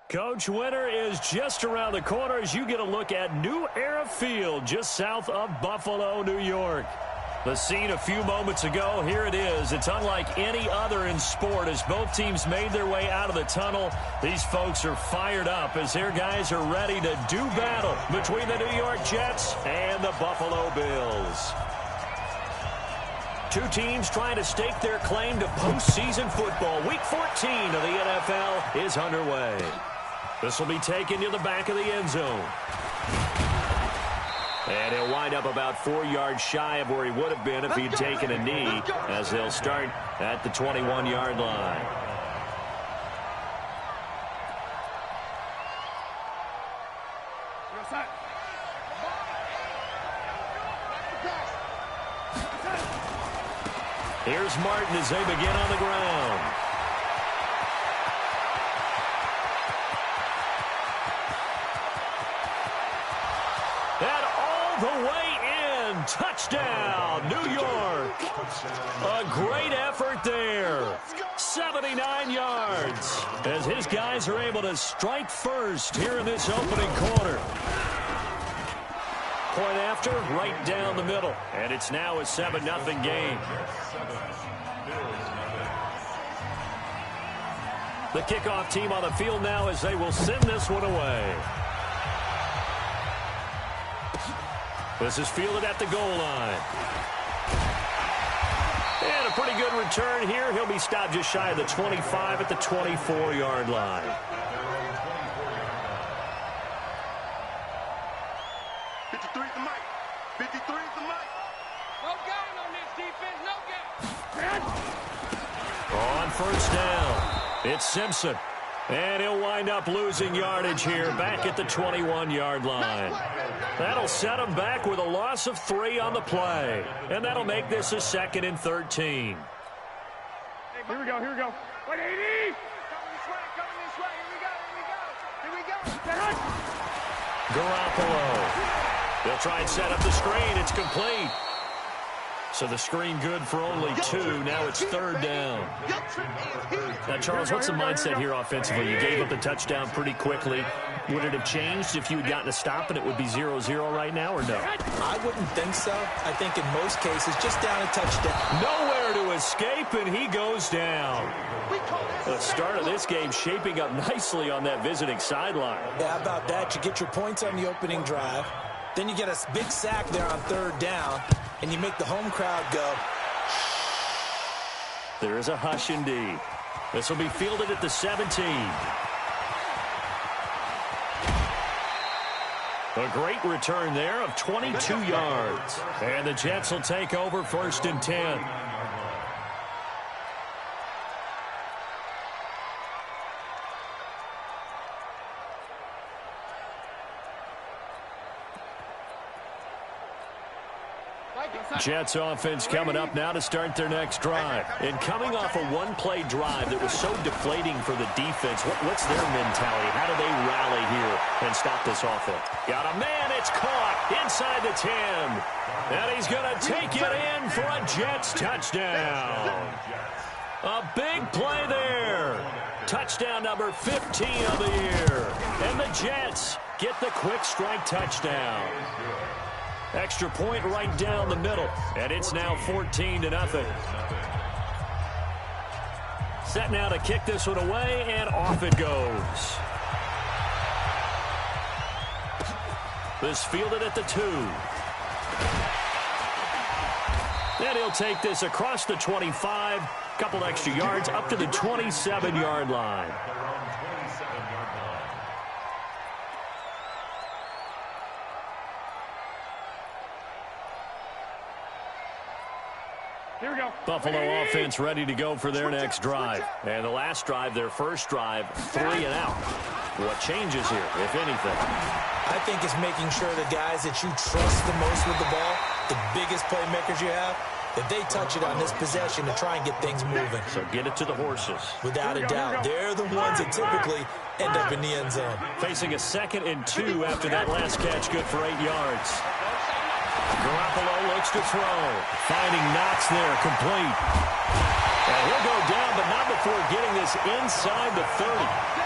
Coach, winter is just around the corner as you get a look at New Era Field just south of Buffalo, New York. The scene a few moments ago, here it is. It's unlike any other in sport as both teams made their way out of the tunnel. These folks are fired up as their guys are ready to do battle between the New York Jets and the Buffalo Bills. Two teams trying to stake their claim to postseason football. Week 14 of the NFL is underway. This will be taken to the back of the end zone. And he'll wind up about 4 yards shy of where he would have been if he'd taken a knee, as they'll start at the 21-yard line. Here's Martin as they begin on the ground. And all the way in. Touchdown, New York. A great effort there. 79 yards. As his guys are able to strike first here in this opening quarter. Point after, right down the middle. And it's now a 7-0 game. The kickoff team on the field now as they will send this one away. This is fielded at the goal line. And a pretty good return here. He'll be stopped just shy of the 25 at the 24-yard line. On first down, it's Simpson. And he'll wind up losing yardage here back at the 21-yard line. That'll set him back with a loss of 3 on the play. And that'll make this a 2nd and 13. Here we go. Wait, 80! Coming this way. Here we go. Garoppolo. They'll try and set up the screen. It's complete. So the screen good for only 2. Now it's 3rd down. Now, Charles, what's the mindset here offensively? You gave up the touchdown pretty quickly. Would it have changed if you had gotten a stop and it would be 0-0 right now, or no? I wouldn't think so. I think in most cases, just down a touchdown. Nowhere to escape, and he goes down. The start of this game shaping up nicely on that visiting sideline. Yeah, how about that? You get your points on the opening drive. Then you get a big sack there on 3rd down, and you make the home crowd go. There is a hush indeed. This will be fielded at the 17. A great return there of 22 yards. And the Jets will take over 1st and 10. Jets offense coming up now to start their next drive. And coming off a one-play drive that was so deflating for the defense, what's their mentality? How do they rally here and stop this offense? Got a man, it's caught inside the 10. And he's going to take it in for a Jets touchdown. A big play there. Touchdown number 15 of the year. And the Jets get the quick strike touchdown. Extra point right down the middle, and it's now 14-0. Set now to kick this one away, and off it goes. This fielded at the 2. And he'll take this across the 25, couple extra yards up to the 27-yard line. Here we go. Buffalo offense ready to go for their next drive. And the last drive, their first drive, 3 and out. What changes here, if anything? I think it's making sure the guys that you trust the most with the ball, the biggest playmakers you have, that they touch it on this possession to try and get things moving. So get it to the horses. Without a doubt, they're the ones that typically end up in the end zone. Facing a 2nd and 2 after that last catch, good for 8 yards. Garoppolo looks to throw. Finding Knox there, complete. And he'll go down, but not before getting this inside the 30.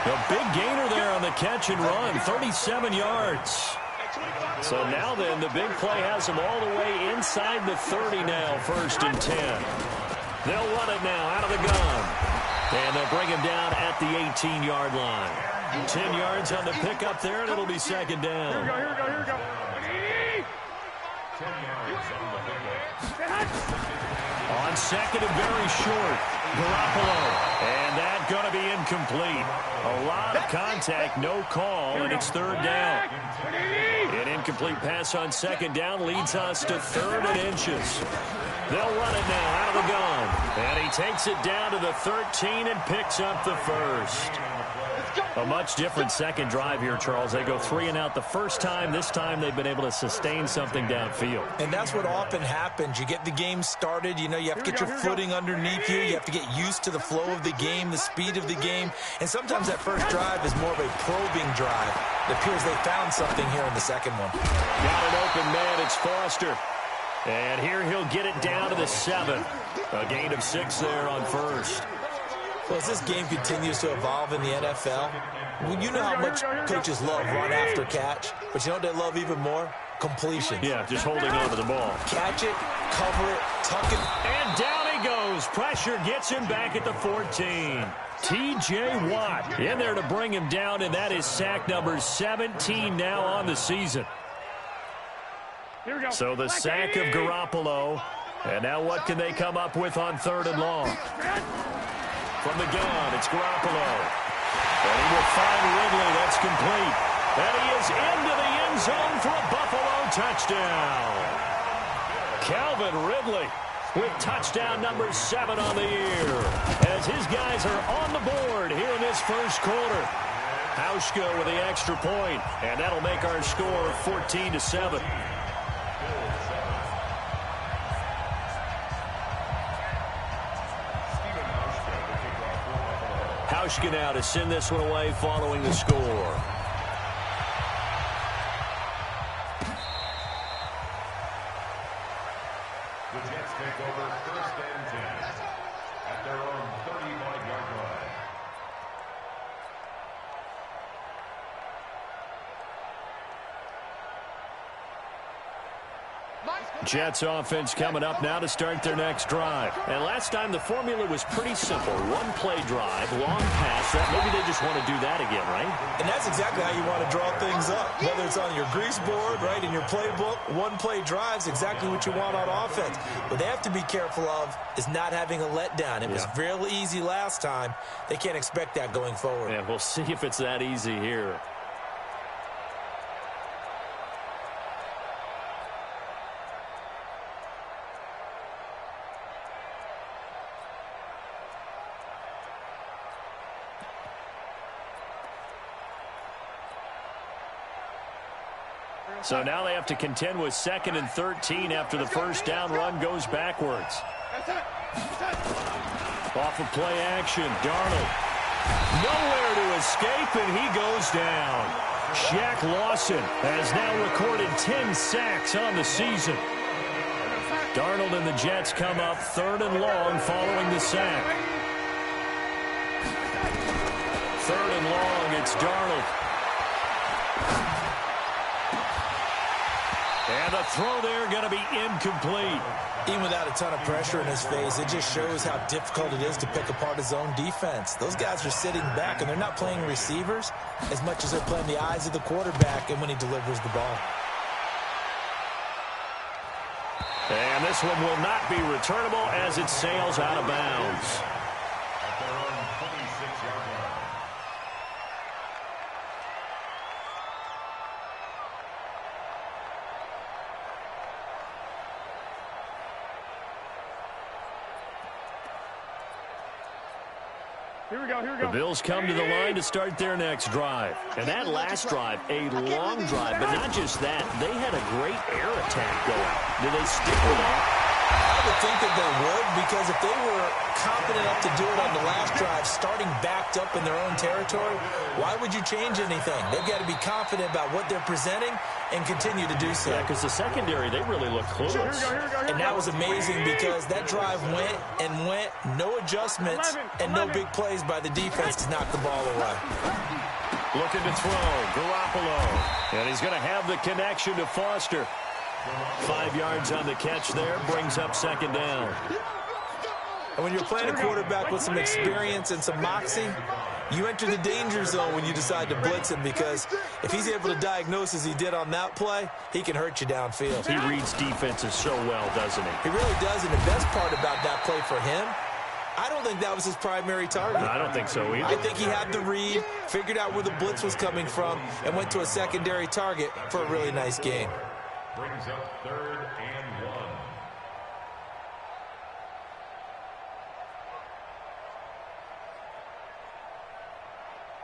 A big gainer there on the catch and run, 37 yards. So now then, the big play has them all the way inside the 30 now, 1st and 10. They'll run it now out of the gun. And they'll bring him down at the 18-yard line. 10 yards on the pickup there, and it'll be 2nd down. Here we go, here we go, here we go. 10 yards on the pickup. On 2nd and very short, Garoppolo. And that's going to be incomplete. A lot of contact, no call, and it's 3rd down. An incomplete pass on 2nd down leads us to 3rd and inches. They'll run it now out of the gun. And he takes it down to the 13 and picks up the 1st. A much different second drive here, Charles. They go 3 and out the first time. This time they've been able to sustain something downfield. And that's what often happens. You get the game started. You know, you have to get your footing underneath you. You have to get used to the flow of the game, the speed of the game. And sometimes that first drive is more of a probing drive. It appears they found something here in the second one. Got an open man. It's Foster. And here he'll get it down to the 7. A gain of 6 there on 1st. Well, as this game continues to evolve in the NFL, you know how much coaches love run after catch, but you know what they love even more? Completion. Yeah, just holding on to the ball. Catch it, cover it, tuck it. And down he goes. Pressure gets him back at the 14. T.J. Watt in there to bring him down, and that is sack number 17 now on the season. Here we go. So the sack of Garoppolo. And now what can they come up with on 3rd and long? From the gun, it's Garoppolo. And he will find Ridley. That's complete. And he is into the end zone for a Buffalo touchdown. Calvin Ridley with touchdown number 7 on the year. As his guys are on the board here in this first quarter. Hauschka with the extra point. And that'll make our score 14-7. Hauschka now to send this one away following the score. The Jets take over 1st and 10 at their own 35-yard line. Jets offense coming up now to start their next drive. And last time the formula was pretty simple. 1-play drive, long pass. Maybe they just want to do that again, right? And that's exactly how you want to draw things up. Whether it's on your grease board, right, in your playbook, 1-play drive's exactly what you want on offense. What they have to be careful of is not having a letdown. It was real easy last time. They can't expect that going forward. Yeah, we'll see if it's that easy here. So now they have to contend with 2nd and 13 after the first down run goes backwards. Off of play action, Darnold. Nowhere to escape, and he goes down. Shaq Lawson has now recorded 10 sacks on the season. Darnold and the Jets come up 3rd and long following the sack. 3rd and long, it's Darnold. And the throw there going to be incomplete. Even without a ton of pressure in his face, it just shows how difficult it is to pick apart his own defense. Those guys are sitting back, and they're not playing receivers as much as they're playing the eyes of the quarterback and when he delivers the ball. And this one will not be returnable as it sails out of bounds. At their own 26-yard line. Here we go, here we The go. Bills come to the line to start their next drive. And that last drive, a long drive, but not just that. They had a great air attack going. Did they stick with that? I would think that they would, because if they were confident enough to do it on the last drive, starting backed up in their own territory, why would you change anything? They've got to be confident about what they're presenting and continue to do so. Yeah, because the secondary, they really look clueless. And that was amazing because that drive went and went, no adjustments, and no big plays by the defense to knock the ball away. Looking to throw, Garoppolo. And he's going to have the connection to Foster. 5 yards on the catch there, brings up second down. And when you're playing a quarterback with some experience and some moxie, you enter the danger zone when you decide to blitz him, because if he's able to diagnose as he did on that play, he can hurt you downfield. He reads defenses so well, doesn't he? He really does, and the best part about that play for him, I don't think that was his primary target. No, I don't think so either. I think he had the read, figured out where the blitz was coming from, and went to a secondary target for a really nice gain. Brings up 3rd and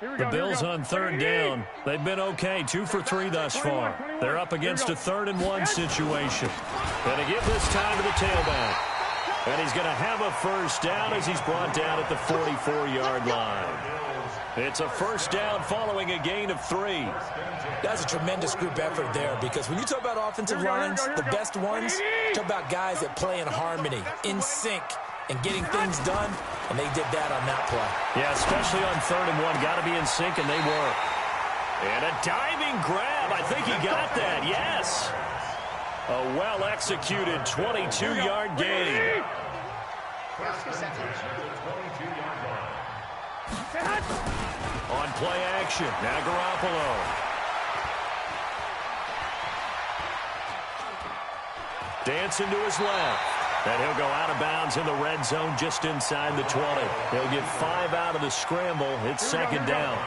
1. The Bills on 3rd down. They've been okay, 2 for 3 thus far. They're up against a 3rd and 1 situation. Going to give this time to the tailback. And he's going to have a first down as he's brought down at the 44-yard line. It's a first down following a gain of 3. That's a tremendous group effort there, because when you talk about offensive lines, the best ones, talk about guys that play in harmony, in sync, and getting things done, and they did that on that play. Yeah, especially on 3rd and 1. Got to be in sync, and they were. And a diving grab. I think he got that, yes. A well-executed 22-yard gain. On play action, now Garoppolo. Dancing to his left. And he'll go out of bounds in the red zone just inside the 20. He'll get 5 out of the scramble. It's second down.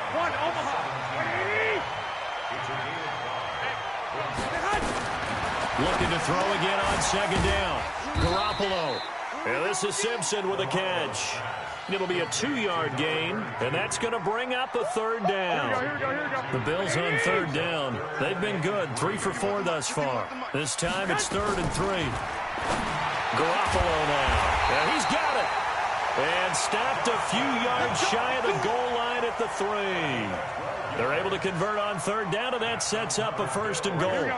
Looking to throw again on second down. Garoppolo. And this is Simpson with a catch. It'll be a 2-yard gain, and that's going to bring up a 3rd down. The Bills on 3rd down. They've been good, 3 for 4 thus far. This time it's 3rd and 3. Garoppolo now. And he's got it. And stopped a few yards shy of the goal line at the 3. They're able to convert on 3rd down, and that sets up a 1st and goal.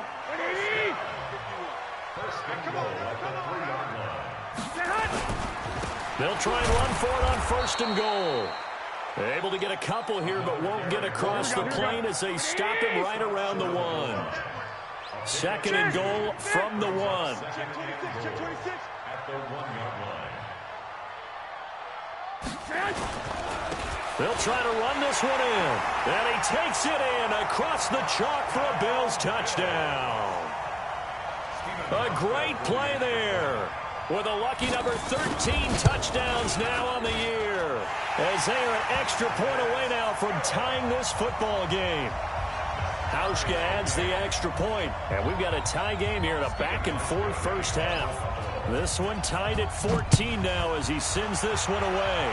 They'll try and run for it on 1st and goal. They're able to get a couple here, but won't get across the plane as they stop him right around the 1. 2nd and goal from the 1. At the 1-yard line. They'll try to run this one in. And he takes it in across the chalk for a Bills touchdown. A great play there, with a lucky number 13 touchdowns now on the year, as they are an extra point away now from tying this football game. Hauschka adds the extra point, and we've got a tie game here in a back-and-forth first half. This one tied at 14 now as he sends this one away.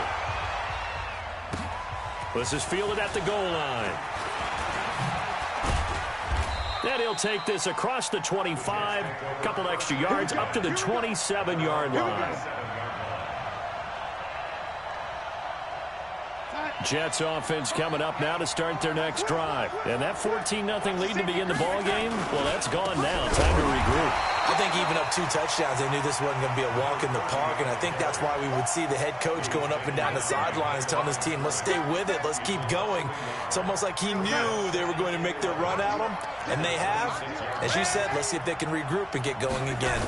This is fielded at the goal line. And he'll take this across the 25, couple extra yards up to the 27-yard line. Jets offense coming up now to start their next drive. And that 14-0 lead to begin the ball game, well, that's gone now. Time to regroup. I think even up 2 touchdowns, they knew this wasn't going to be a walk in the park, and I think that's why we would see the head coach going up and down the sidelines telling his team, let's stay with it, let's keep going. It's almost like he knew they were going to make their run at him, and they have. As you said, let's see if they can regroup and get going again.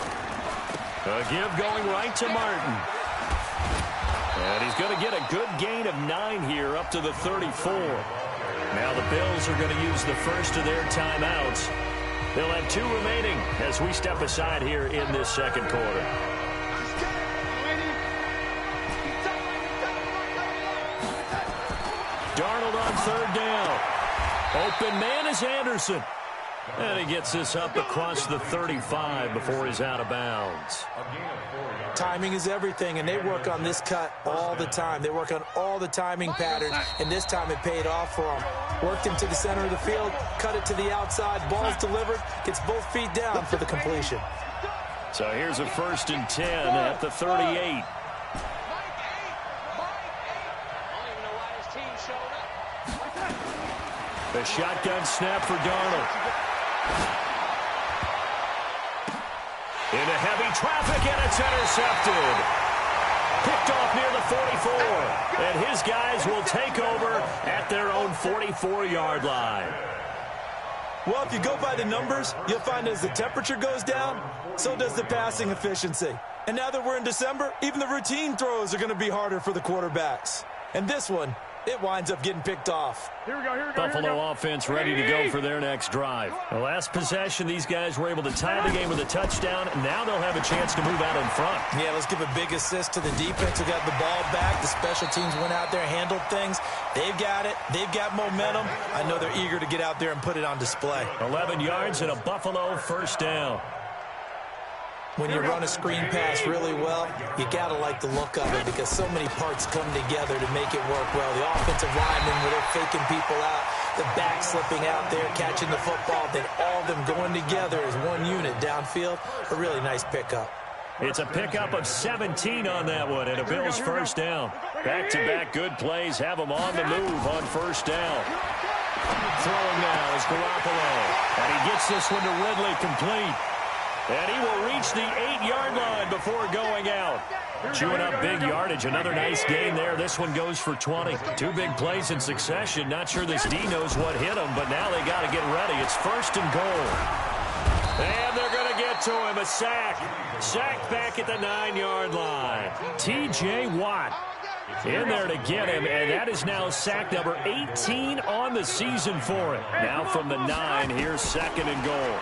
A give going right to Martin. And he's going to get a good gain of 9 here up to the 34. Now the Bills are going to use the first of their timeouts. They'll have 2 remaining as we step aside here in this second quarter. Darnold on 3rd down. Open man is Anderson. And he gets this up across the 35 before he's out of bounds. Timing is everything, and they work on this cut all the time. They work on all the timing patterns, and this time it paid off for them. Worked him to the center of the field, cut it to the outside, ball's delivered, gets both feet down for the completion. So here's a 1st and 10 at the 38. The shotgun snap for Darnold. Into heavy traffic, and it's intercepted. Picked off near the 44. And his guys will take over at their own 44-yard line. Well, if you go by the numbers, you'll find as the temperature goes down, so does the passing efficiency. And now that we're in December, even the routine throws are going to be harder for the quarterbacks. And this one, it winds up getting picked off. Here we go, here we go. Buffalo offense ready to go for their next drive. The last possession, these guys were able to tie the game with a touchdown. Now they'll have a chance to move out in front. Yeah, let's give a big assist to the defense who got the ball back. The special teams went out there, handled things. They've got it. They've got momentum. I know they're eager to get out there and put it on display. 11 yards and a Buffalo 1st down. When you run a screen pass really well, you got to like the look of it because so many parts come together to make it work well. The offensive linemen, where they're faking people out, the back slipping out there, catching the football, then all of them going together as one unit downfield. A really nice pickup. It's a pickup of 17 on that one, and a Bills 1st down. Back-to-back good plays have them on the move on 1st down. Throwing now is Garoppolo, and he gets this one to Ridley complete. And he will reach the 8-yard line before going out. Chewing up big yardage. Another nice gain there. This one goes for 20. 2 big plays in succession. Not sure this D knows what hit him, but now they got to get ready. It's 1st and goal. And they're going to get to him. A sack. Sacked back at the 9-yard line. T.J. Watt in there to get him, and that is now sack number 18 on the season for him. Now from the 9, here's 2nd and goal.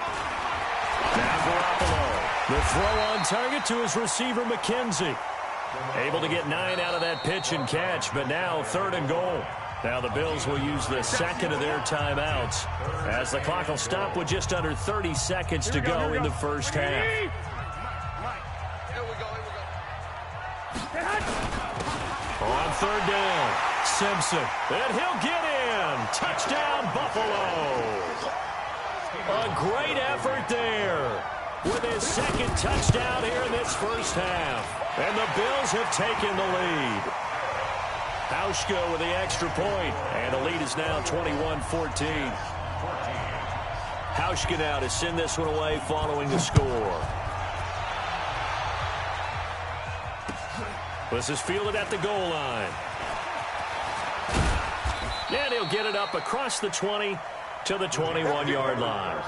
Now Garoppolo. The throw on target to his receiver, McKenzie. Able to get 9 out of that pitch and catch, but now 3rd and goal. Now the Bills will use the 2nd of their timeouts as the clock will stop with just under 30 seconds to go in the 1st half. On 3rd down, Simpson. And he'll get in. Touchdown, Buffalo. A great effort there with his 2nd touchdown here in this 1st half. And the Bills have taken the lead. Hauschka with the extra point, and the lead is now 21-14. Hauschka now to send this one away following the score. This is fielded at the goal line. And he'll get it up across the 20 to the 21-yard line.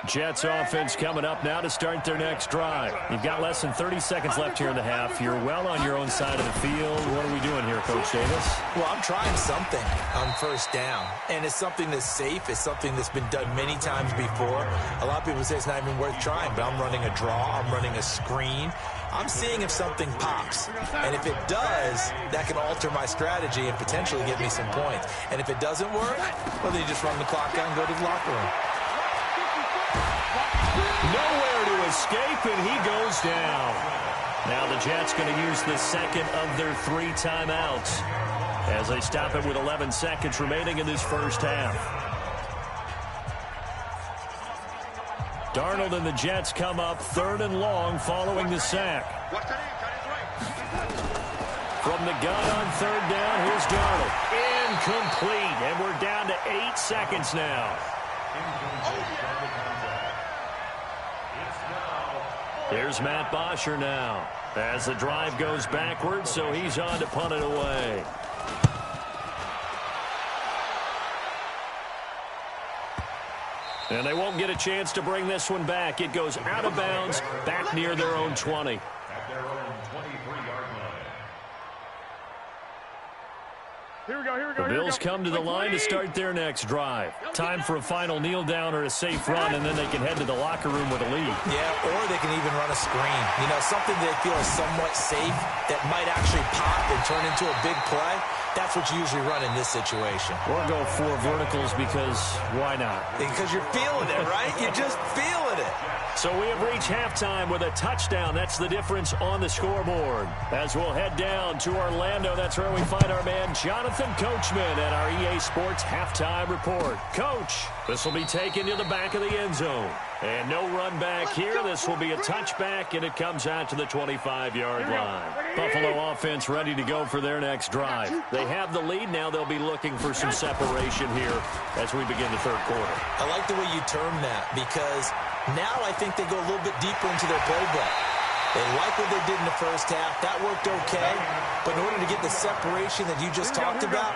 Jets offense coming up now to start their next drive. You've got less than 30 seconds left here in the half. You're well on your own side of the field. What are we doing here, Coach Davis? Well, I'm trying something on 1st down, and it's something that's safe. It's something that's been done many times before. A lot of people say it's not even worth trying, but I'm running a draw. I'm running a screen. I'm seeing if something pops, and if it does, that can alter my strategy and potentially get me some points. And if it doesn't work, well, then you just run the clock out and go to the locker room. Nowhere to escape, and he goes down. Now the Jets going to use the 2nd of their 3 timeouts as they stop it with 11 seconds remaining in this 1st half. Darnold and the Jets come up 3rd and long following the sack. From the gun on 3rd down, here's Darnold. Incomplete, and we're down to 8 seconds now. Here's Matt Bosher now as the drive goes backwards, so he's on to punt it away. And they won't get a chance to bring this one back. It goes out of bounds back near their own 20. At their own 23-yard line. Here we go, here we go. The Bills come to the line to start their next drive. Time for a final kneel down or a safe run, and then they can head to the locker room with a lead. Yeah, or they can even run a screen. You know, something they feel is somewhat safe that might actually pop and turn into a big play. That's what you usually run in this situation. Or go 4 verticals because why not? Because you're feeling it, right? You're just feeling doing it. So we have reached halftime with a touchdown. That's the difference on the scoreboard. As we'll head down to Orlando, that's where we find our man Jonathan Coachman at our EA Sports Halftime Report. Coach, this will be taken to the back of the end zone. And no run back here. This will be a touchback, and it comes out to the 25-yard line. Buffalo offense ready to go for their next drive. They have the lead. Now they'll be looking for some separation here as we begin the third quarter. I like the way you term that, because now I think they go a little bit deeper into their playbook. They like what they did in the first half. That worked okay. But in order to get the separation that you just talked about,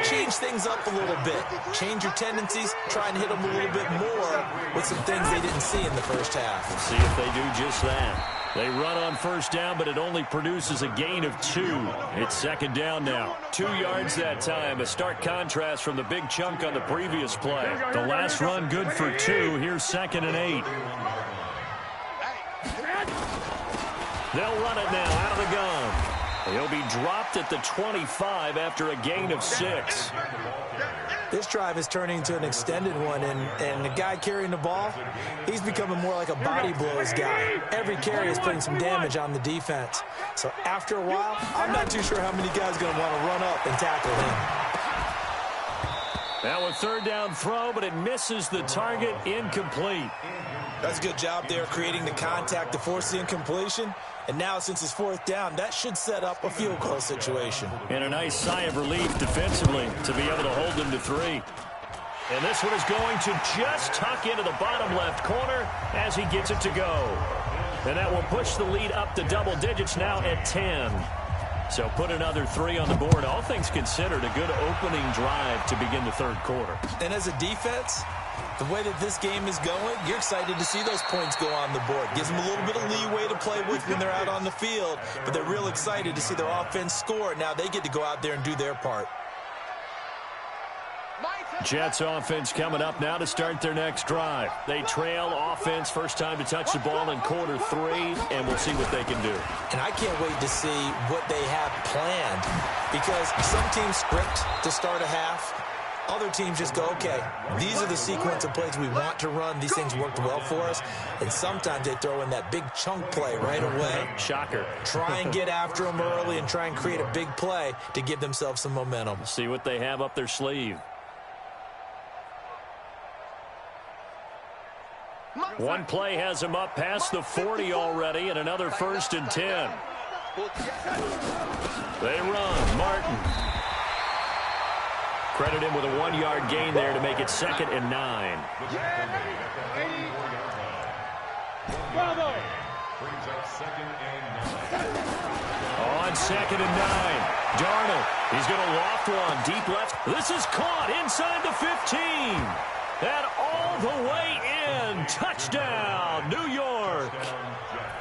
change things up a little bit. Change your tendencies. Try and hit them a little bit more with some things they didn't see in the first half. Let's see if they do just that. They run on first down, but it only produces a gain of 2. It's second down now. 2 yards that time. A stark contrast from the big chunk on the previous play. The last run good for 2. Here's 2nd and 8. They'll run it now out of the gun. He'll be dropped at the 25 after a gain of 6. This drive is turning into an extended one, and the guy carrying the ball, he's becoming more like a body blows guy. Every carry is putting some damage on the defense. So after a while, I'm not too sure how many guys are going to want to run up and tackle him. Now a third down throw, but it misses the target. Incomplete. That's a good job there, creating the contact to force the incompletion. And now, since it's 4th down, that should set up a field goal situation. And a nice sigh of relief defensively to be able to hold them to 3. And this one is going to just tuck into the bottom left corner as he gets it to go. And that will push the lead up to double digits now at 10. So put another 3 on the board. All things considered, a good opening drive to begin the third quarter. And as a defense, the way that this game is going, you're excited to see those points go on the board. Gives them a little bit of leeway to play with when they're out on the field, but they're real excited to see their offense score. Now they get to go out there and do their part. Jets offense coming up now to start their next drive. They trail offense, first time to touch the ball in quarter 3, and we'll see what they can do. And I can't wait to see what they have planned, because some teams script to start a half. Other teams just go, okay, these are the sequence of plays we want to run. These things worked well for us. And sometimes they throw in that big chunk play right away. Shocker. Try and get after them early and try and create a big play to give themselves some momentum. See what they have up their sleeve. One play has him up past the 40 already, and another 1st and 10. They run. Martin. Credit him with a 1-yard gain there to make it 2nd and 9. On 2nd and 9. Darnold. He's going to loft one. Deep left. This is caught inside the 15. And all the way in. Touchdown, New York.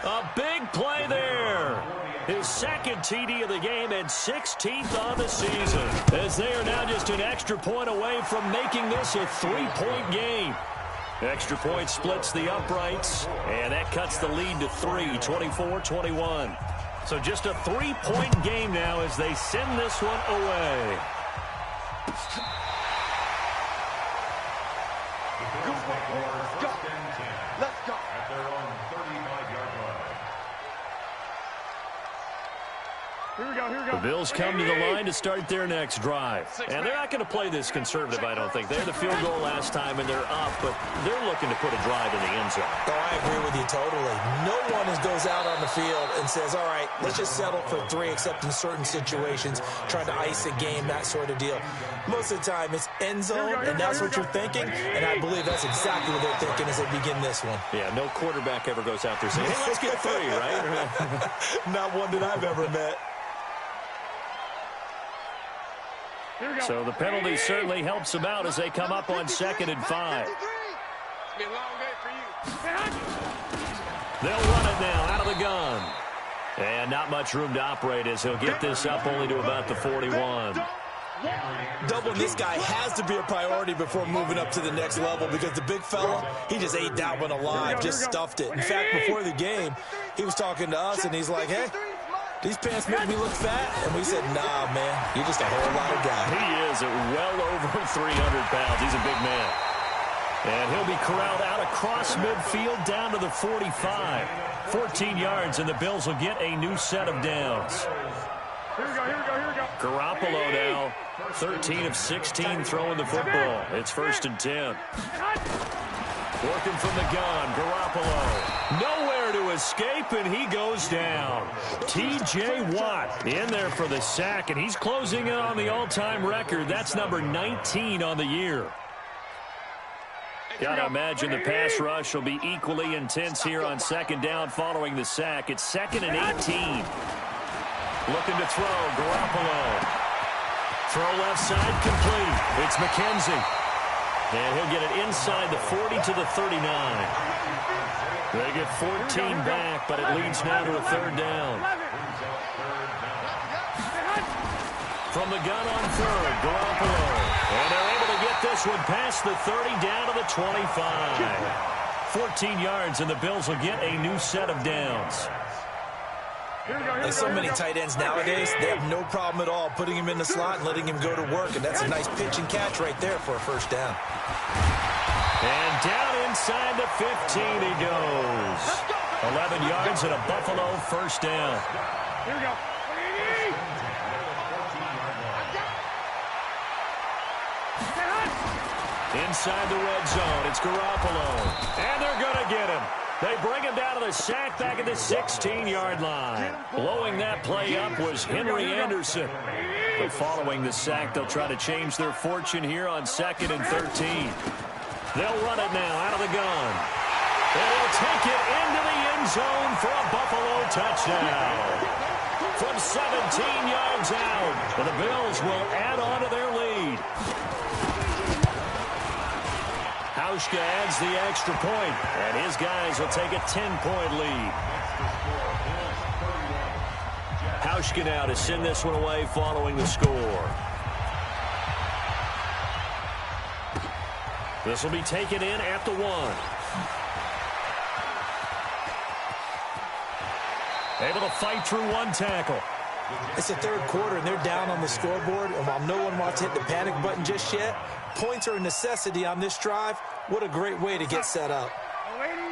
A big play there. His 2nd TD of the game and 16th on the season, as they are now just an extra point away from making this a 3-point game. Extra point splits the uprights, and that cuts the lead to 3, 24-21. So just a 3-point game now as they send this one away. Let's go. At their own 35-yard line. Here we go, here we go. The Bills come to the line to start their next drive. And they're not going to play this conservative, I don't think. They had the field goal last time, and they're up, but they're looking to put a drive in the end zone. Oh, I agree with you totally. No one goes out on the field and says, all right, let's just settle for 3, except in certain situations, trying to ice a game, that sort of deal. Most of the time, it's end zone, and that's what you're thinking, and I believe that's exactly what they're thinking as they begin this one. Yeah, no quarterback ever goes out there saying, hey, let's get 3, right? Not one that I've ever met. So the penalty certainly helps them out as they come up on 2nd and 5. They'll run it now out of the gun. And not much room to operate as he'll get this up only to about the 41. Doubling this guy has to be a priority before moving up to the next level, because the big fella, he just ate that one alive, just stuffed it. In fact, before the game, he was talking to us, and he's like, hey, these pants make me look fat. And we said, nah, man, you're just a whole lot of guy. He is at well over 300 pounds. He's a big man. And he'll be corralled out across midfield down to the 45. 14 yards, and the Bills will get a new set of downs. Here we go, here we go, here we go. Garoppolo now, 13 of 16 throwing the football. It's 1st and 10. Working from the gun, Garoppolo. Nowhere to escape, and he goes down. T.J. Watt in there for the sack, and he's closing in on the all-time record. That's number 19 on the year. Got to imagine the pass rush will be equally intense here on 2nd down following the sack. It's 2nd and 18. Looking to throw, Garoppolo. Throw left side, complete. It's McKenzie. And he'll get it inside the 40 to the 39. They get 14 back, but it leads now to a 3rd down. From the gun on 3rd, Garoppolo. And they're able to get this one past the 30 down to the 25. 14 yards, and the Bills will get a new set of downs. Like so many tight ends nowadays, they have no problem at all putting him in the slot and letting him go to work, and that's a nice pitch and catch right there for a 1st down. And down inside the 15 he goes. 11 yards and a Buffalo 1st down. Here we go. Inside the red zone, it's Garoppolo. And they're going to get him. They bring him down to the sack back at the 16-yard line. Blowing that play up was Henry Anderson. But following the sack, they'll try to change their fortune here on 2nd and 13. They'll run it now out of the gun. And they'll take it into the end zone for a Buffalo touchdown. From 17 yards out, and the Bills will add on to their lead. Hauschka adds the extra point, and his guys will take a 10-point lead. Hauschka now to send this one away following the score. This will be taken in at the 1. Able to fight through one tackle. It's the 3rd quarter, and they're down on the scoreboard, and while no one wants to hit the panic button just yet, points are a necessity on this drive. What a great way to get set up.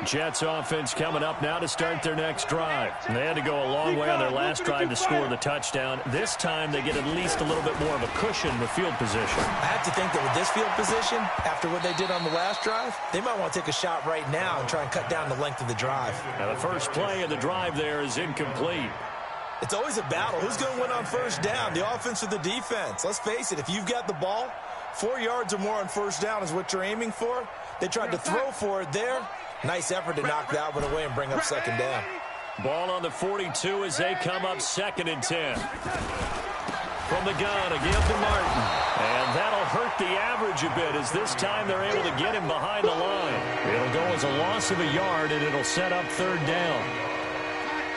Jets offense coming up now to start their next drive. They had to go a long way on their last drive to score the touchdown. This time they get at least a little bit more of a cushion with field position. I have to think that with this field position, after what they did on the last drive, they might want to take a shot right now and try and cut down the length of the drive. Now the first play of the drive there is incomplete. It's always a battle. Who's going to win on 1st down, the offense or the defense? Let's face it, if you've got the ball, 4 yards or more on 1st down is what you're aiming for. They tried to throw for it there. Nice effort to knock that one away and bring up 2nd down. Ball on the 42 as they come up 2nd and 10. From the gun again to Martin. And that'll hurt the average a bit as this time they're able to get him behind the line. It'll go as a loss of a yard, and it'll set up 3rd down.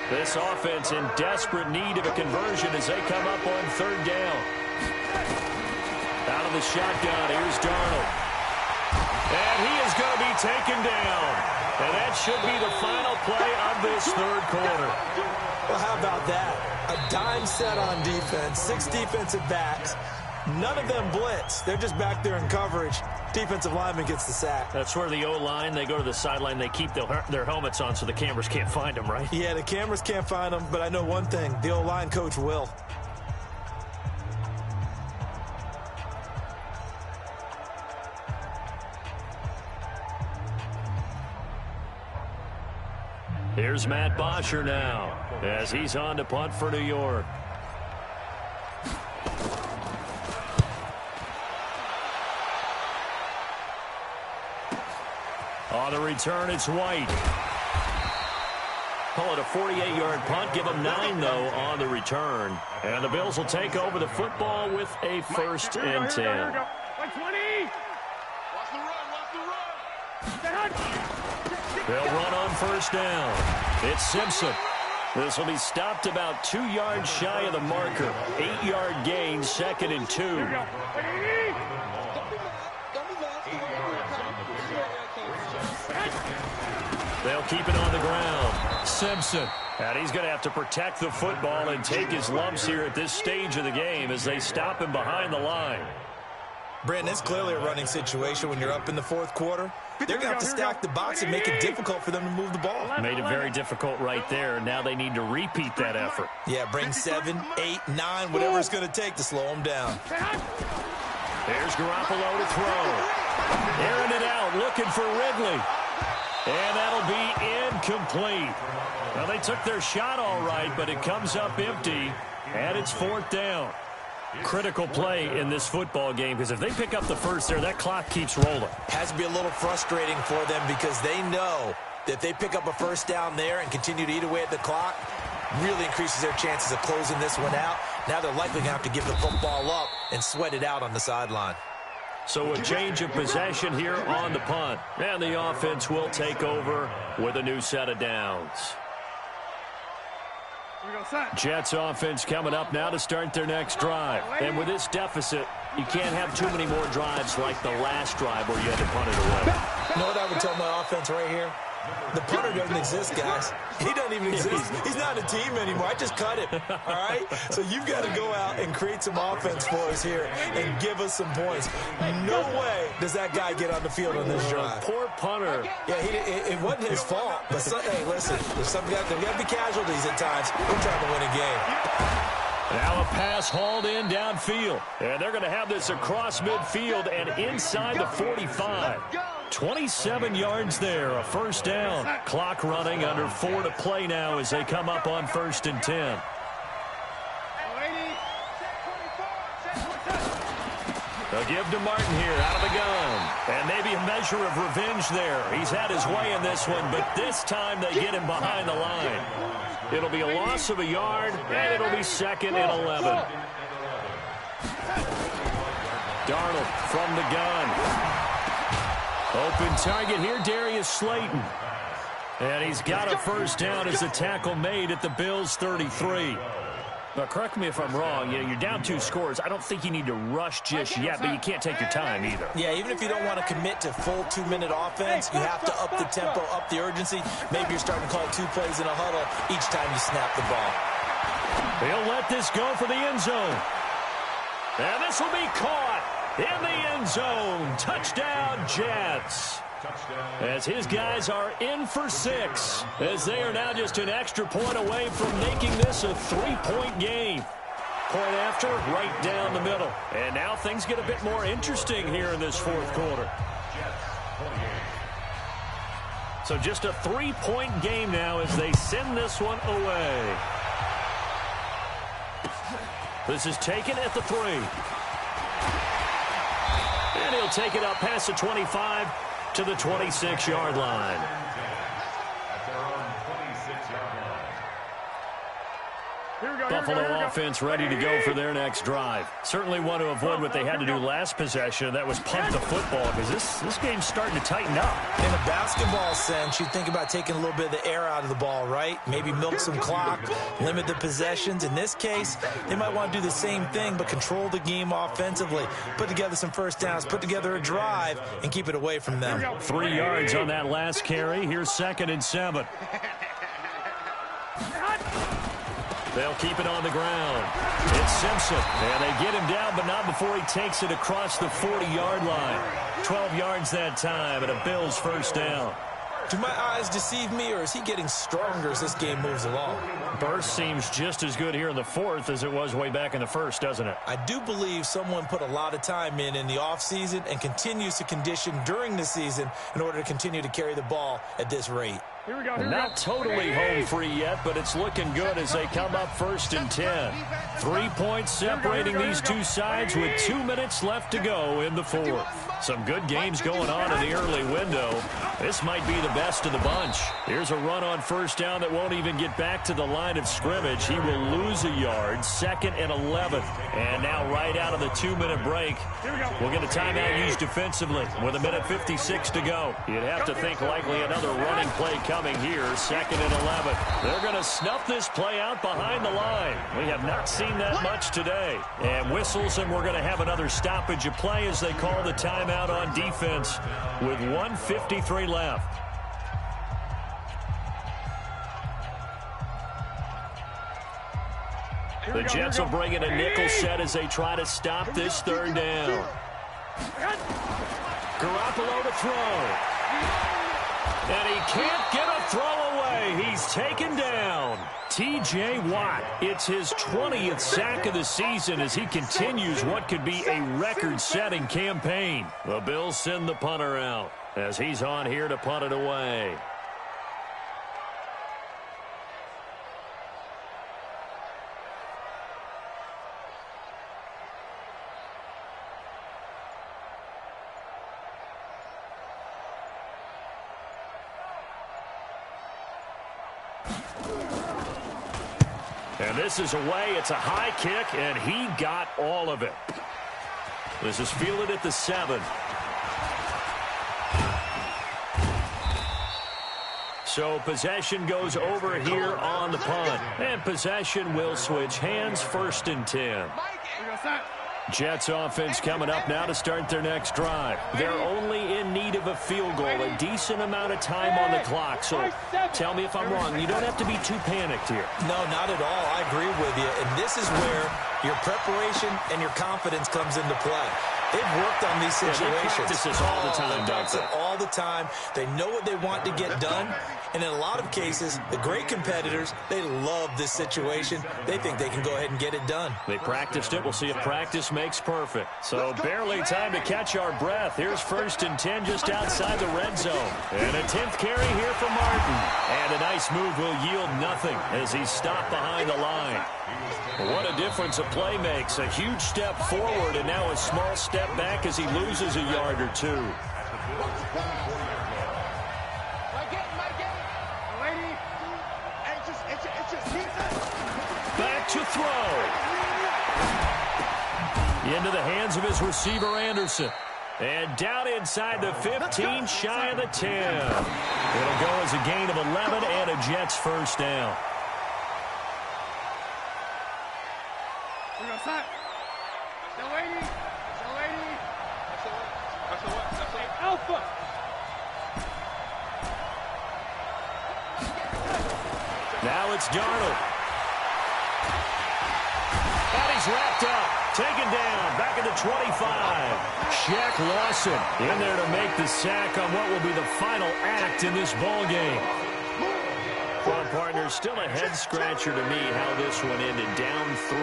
This offense in desperate need of a conversion as they come up on 3rd down. Out of the shotgun, here's Darnold. And he is going to be taken down. And that should be the final play of this 3rd quarter. Well, how about that? A dime set on defense, 6 defensive backs. None of them blitz. They're just back there in coverage. Defensive lineman gets the sack. That's where the O-line, they go to the sideline, they keep their helmets on so the cameras can't find them, right? Yeah, the cameras can't find them, but I know one thing. The O-line coach will. Here's Matt Bosher now as he's on to punt for New York. On the return, it's White. Call it a 48-yard punt. Give them 9, though, on the return. And the Bills will take over the football with a 1st and 10. 120. Watch the run. They'll run on 1st down. It's Simpson. This will be stopped about 2 yards shy of the marker. 8-yard gain, 2nd and 2. They'll keep it on the ground. Simpson. And he's going to have to protect the football and take his lumps here at this stage of the game as they stop him behind the line. Brandon, it's clearly a running situation when you're up in the fourth quarter. They're going to have to stack the box and make it difficult for them to move the ball. Made it very difficult right there. Now they need to repeat that effort. Yeah, bring 7, 8, 9, whatever it's going to take to slow them down. There's Garoppolo to throw. Airing it out, looking for Ridley. And that'll be incomplete. Well, they took their shot all right, but it comes up empty, and it's fourth down. Critical play in this football game, because if they pick up the first there, that clock keeps rolling. Has to be a little frustrating for them because they know that if they pick up a first down there and continue to eat away at the clock, really increases their chances of closing this one out. Now they're likely going to have to give the football up and sweat it out on the sideline. So a change of possession here on the punt. And the offense will take over with a new set of downs. Jets offense coming up now to start their next drive. And with this deficit, you can't have too many more drives like the last drive where you had to punt it away. You know what I would tell my offense right here? The punter doesn't exist, guys. He doesn't even exist. He's not a team anymore. I just cut him, all right? So you've got to go out and create some offense for us here and give us some points. No way does that guy get on the field on this drive. Poor punter. Yeah, it wasn't his fault. But, hey, listen, there's got to be casualties at times. We're trying to win a game. Now a pass hauled in downfield. And they're going to have this across midfield and inside the 45. 27 yards there, a first down. Clock running, under 4 to play now as they come up on 1st and 10. They'll give to Martin here out of the gun. And maybe a measure of revenge there. He's had his way in this one, but this time they get him behind the line. It'll be a loss of a yard, and it'll be 2nd and 11. Darnold from the gun. Open target here, Darius Slayton. And he's got a first down as the tackle made at the Bills' 33. Now, correct me if I'm wrong. You know, you're down 2 scores. I don't think you need to rush just yet, but you can't take your time either. Yeah, even if you don't want to commit to full 2-minute offense, you have to up the tempo, up the urgency. Maybe you're starting to call 2 plays in a huddle each time you snap the ball. He'll let this go for the end zone. And this will be caught in the end zone. Touchdown, Jets. As his guys are in for 6, as they are now just an extra point away from making this a 3-point game. Point after, right down the middle. And now things get a bit more interesting here in this fourth quarter. So just a 3-point game now as they send this one away. This is taken at the 3. And he'll take it up past the 25 to the 26-yard line. Buffalo offense ready to go for their next drive. Certainly want to avoid what they had to do last possession. That was punt the football, because this game's starting to tighten up. In a basketball sense, you think about taking a little bit of the air out of the ball, right? Maybe milk some clock, limit the possessions. In this case, they might want to do the same thing, but control the game offensively. Put together some first downs, put together a drive, and keep it away from them. 3 yards on that last carry. Here's 2nd and 7. They'll keep it on the ground. It's Simpson. And they get him down, but not before he takes it across the 40-yard line. 12 yards that time, and a Bills first down. Do my eyes deceive me, or is he getting stronger as this game moves along? Burst seems just as good here in the fourth as it was way back in the first, doesn't it? I do believe someone put a lot of time in the offseason and continues to condition during the season in order to continue to carry the ball at this rate. Here we go. Not totally home free yet, but it's looking good as they come up 1st and 10. 3 points separating these two sides with 2 minutes left to go in the fourth. Some good games going on in the early window. This might be the best of the bunch. Here's a run on first down that won't even get back to the line of scrimmage. He will lose a yard. 2nd and 11. And now right out of the 2-minute break, we'll get a timeout used defensively with 1:56 to go. You'd have to think likely another running play coming here. 2nd and 11. They're going to snuff this play out behind the line. We have not seen that much today. And whistles, and we're going to have another stoppage of play as they call the timeout on defense with 1:53 left. The Jets will bring in a nickel set as they try to stop this third down. Garoppolo to throw. And he can't get a throw away. He's taken down. T.J. Watt, it's his 20th sack of the season as he continues what could be a record-setting campaign. The Bills send the punter out as he's on here to punt it away. And this is away. It's a high kick, and he got all of it. This is fielded at the 7. So possession goes over here on the punt. And possession will switch hands, 1st and 10. Jets offense coming up now to start their next drive. They're only in need of a field goal, a decent amount of time on the clock. So tell me if I'm wrong. You don't have to be too panicked here. No, not at all. I agree with you. And this is where your preparation and your confidence comes into play. They've worked on these situations. They practice this all the time, they practice it all the time. They know what they want to get done. And in a lot of cases, the great competitors, they love this situation. They think they can go ahead and get it done. They practiced it. We'll see if practice makes perfect. So barely time to catch our breath. Here's 1st and 10 just outside the red zone. And a 10th carry here for Martin. And a nice move will yield nothing as he's stopped behind the line. What a difference a play makes. A huge step forward and now a small step back as he loses a yard or two. Back to throw. Into the hands of his receiver, Anderson. And down inside the 15, shy of the 10. It'll go as a gain of 11 and a Jets 1st down. Now it's Darnold. And he's wrapped up. Taken down. Back at the 25. Shaq Lawson in there to make the sack on what will be the final act in this ball game. Well, partner, still a head-scratcher to me how this one ended. Down 3.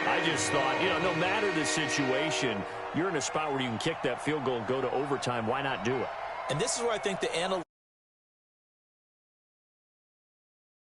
I just thought, no matter the situation, you're in a spot where you can kick that field goal and go to overtime. Why not do it? And this is where I think the analytics